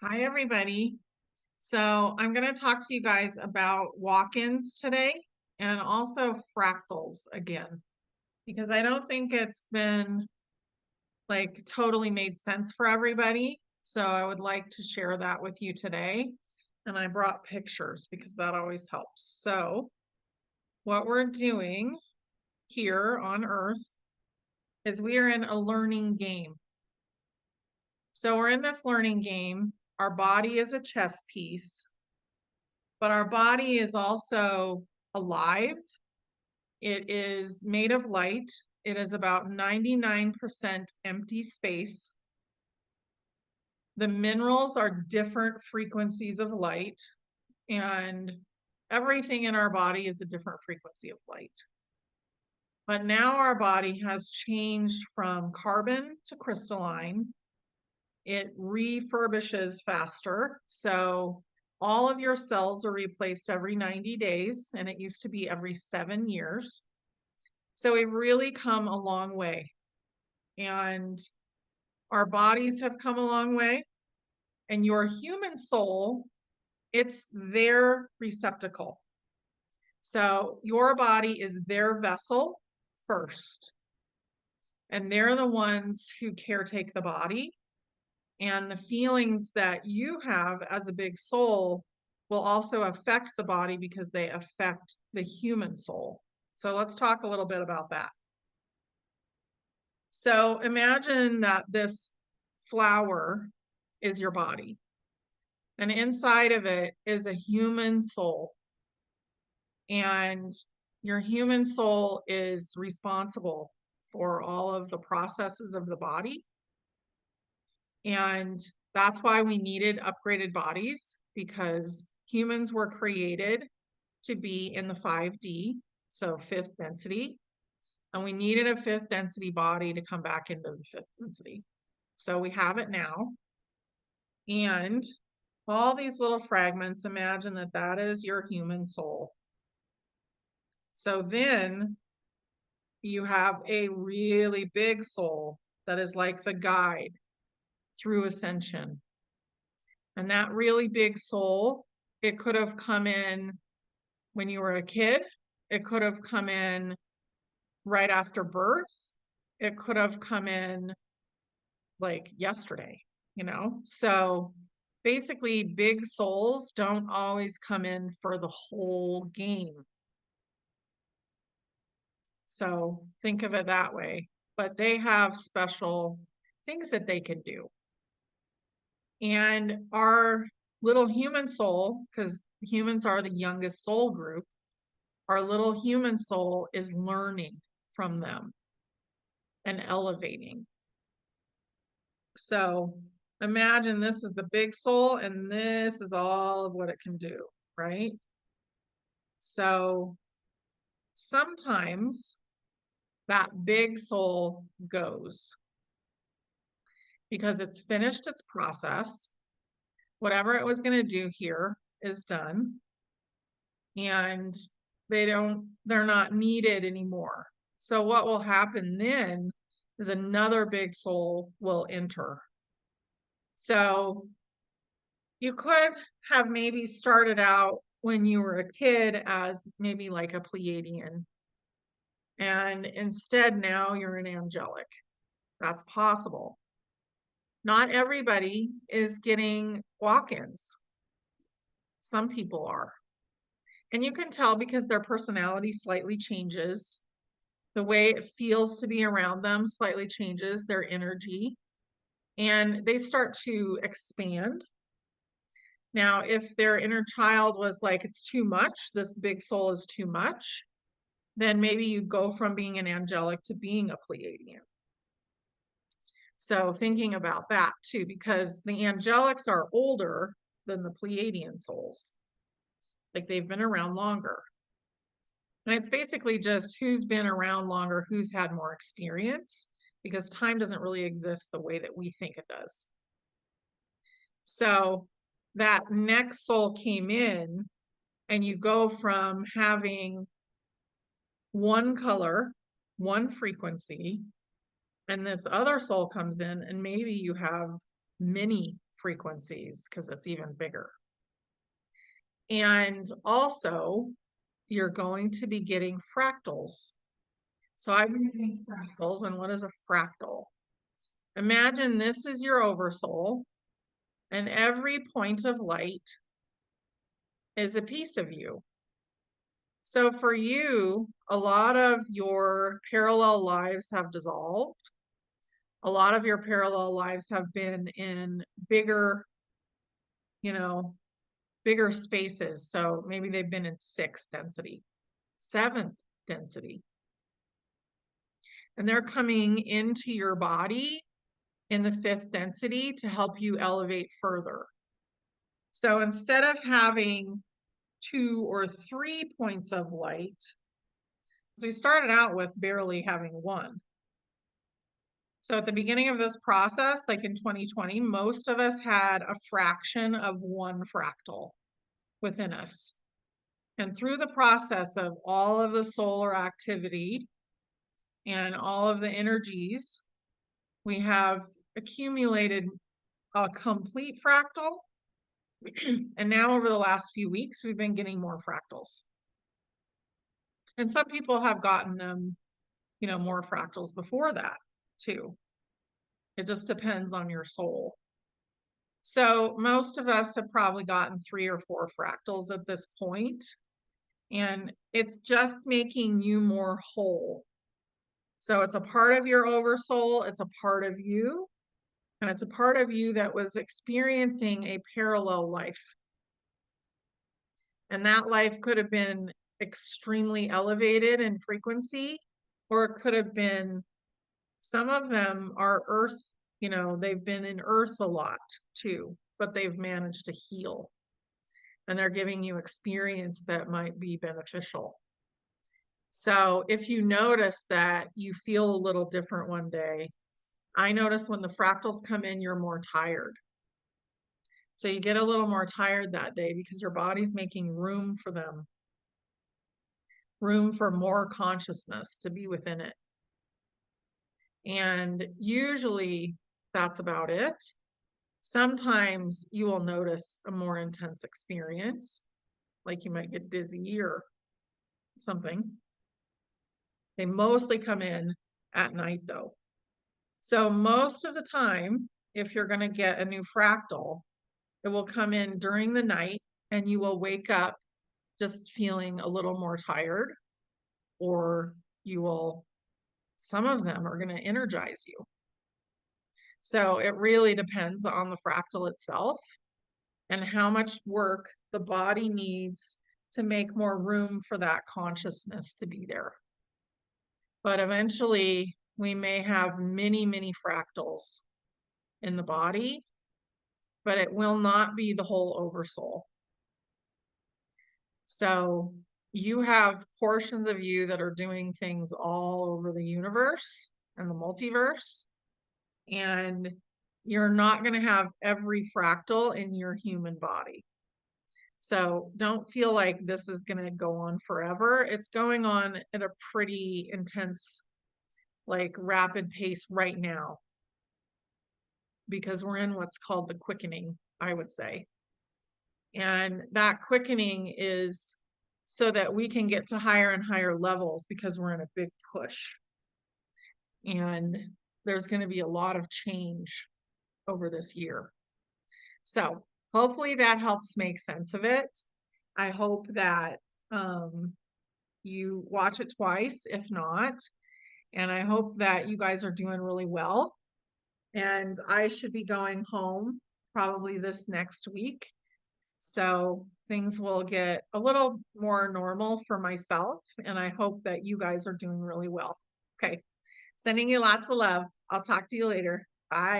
Hi, everybody. So I'm going to talk to you guys about walk-ins today and also fractals again, because I don't think it's been like totally made sense for everybody. So I would like to share that with you today. And I brought pictures because that always helps. So what we're doing here on Earth is we are in a learning game. So we're in this learning game. Our body is a chess piece. But our body is also alive. It is made of light. It is about 99% empty space. The minerals are different frequencies of light, and everything in our body is a different frequency of light. But now our body has changed from carbon to crystalline. It refurbishes faster. So all of your cells are replaced every 90 days, and it used to be every 7 years. So we've really come a long way. And our bodies have come a long way. And your human soul, it's their receptacle. So your body is their vessel first. And they're the ones who caretake the body. And the feelings that you have as a big soul will also affect the body because they affect the human soul. So let's talk a little bit about that. So imagine that this flower is your body, and inside of it is a human soul. And your human soul is responsible for all of the processes of the body. And that's why we needed upgraded bodies, because humans were created to be in the 5D, so fifth density. And we needed a fifth density body to come back into the fifth density. So we have it now. And all these little fragments, imagine that that is your human soul. So then you have a really big soul that is like the guide through ascension. And that really big soul, it could have come in when you were a kid. It could have come in right after birth. It could have come in like yesterday, So basically, big souls don't always come in for the whole game. So think of it that way. But they have special things that they can do. And our little human soul, because humans are the youngest soul group, our little human soul is learning from them and elevating. So imagine this is the big soul and this is all of what it can do, right? So sometimes that big soul goes because it's finished its process. Whatever it was going to do here is done. And they're not needed anymore. So what will happen then is another big soul will enter. So you could have maybe started out when you were a kid as maybe like a Pleiadian. And instead now you're an angelic. That's possible. Not everybody is getting walk-ins. Some people are. And you can tell because their personality slightly changes. The way it feels to be around them slightly changes their energy. And they start to expand. Now, if their inner child was like, it's too much, this big soul is too much, then maybe you go from being an angelic to being a Pleiadian. So thinking about that too, because the angelics are older than the Pleiadian souls. Like they've been around longer. And it's basically just who's been around longer, who's had more experience, because time doesn't really exist the way that we think it does. So that next soul came in, and you go from having one color, one frequency, and this other soul comes in, and maybe you have mini frequencies because it's even bigger. And also, you're going to be getting fractals. So I've been getting fractals, and what is a fractal? Imagine this is your oversoul, and every point of light is a piece of you. So for you, a lot of your parallel lives have dissolved. A lot of your parallel lives have been in bigger, bigger spaces. So maybe they've been in 6th density, 7th density. And they're coming into your body in the 5th density to help you elevate further. So instead of having 2 or 3 points of light, so we started out with barely having 1. So at the beginning of this process, like in 2020, most of us had a fraction of 1 fractal within us. And through the process of all of the solar activity and all of the energies, we have accumulated a complete fractal. And now over the last few weeks, we've been getting more fractals. And some people have gotten them, more fractals before that too. It just depends on your soul. So most of us have probably gotten 3 or 4 fractals at this point, and it's just making you more whole. So it's a part of your oversoul, it's a part of you, and it's a part of you that was experiencing a parallel life. And that life could have been extremely elevated in frequency, or it could have been, some of them are earth, they've been in earth a lot too, but they've managed to heal. And they're giving you experience that might be beneficial. So if you notice that you feel a little different one day, I notice when the fractals come in, you're more tired. So you get a little more tired that day because your body's making room for them, room for more consciousness to be within it. And usually that's about it. Sometimes you will notice a more intense experience, like you might get dizzy or something. They mostly come in at night though. So most of the time, if you're going to get a new fractal, it will come in during the night and you will wake up just feeling a little more tired, or some of them are going to energize you. So it really depends on the fractal itself and how much work the body needs to make more room for that consciousness to be there. But eventually we may have many, many fractals in the body, but it will not be the whole oversoul. So you have portions of you that are doing things all over the universe and the multiverse, and you're not going to have every fractal in your human body. So don't feel like this is going to go on forever. It's going on at a pretty intense, like rapid pace right now, because we're in what's called the quickening, I would say. And that quickening is so that we can get to higher and higher levels because we're in a big push. And there's going to be a lot of change over this year. So hopefully that helps make sense of it. I hope that you watch it twice, if not. And I hope that you guys are doing really well. And I should be going home probably this next week. So things will get a little more normal for myself. And I hope that you guys are doing really well. Okay. Sending you lots of love. I'll talk to you later. Bye.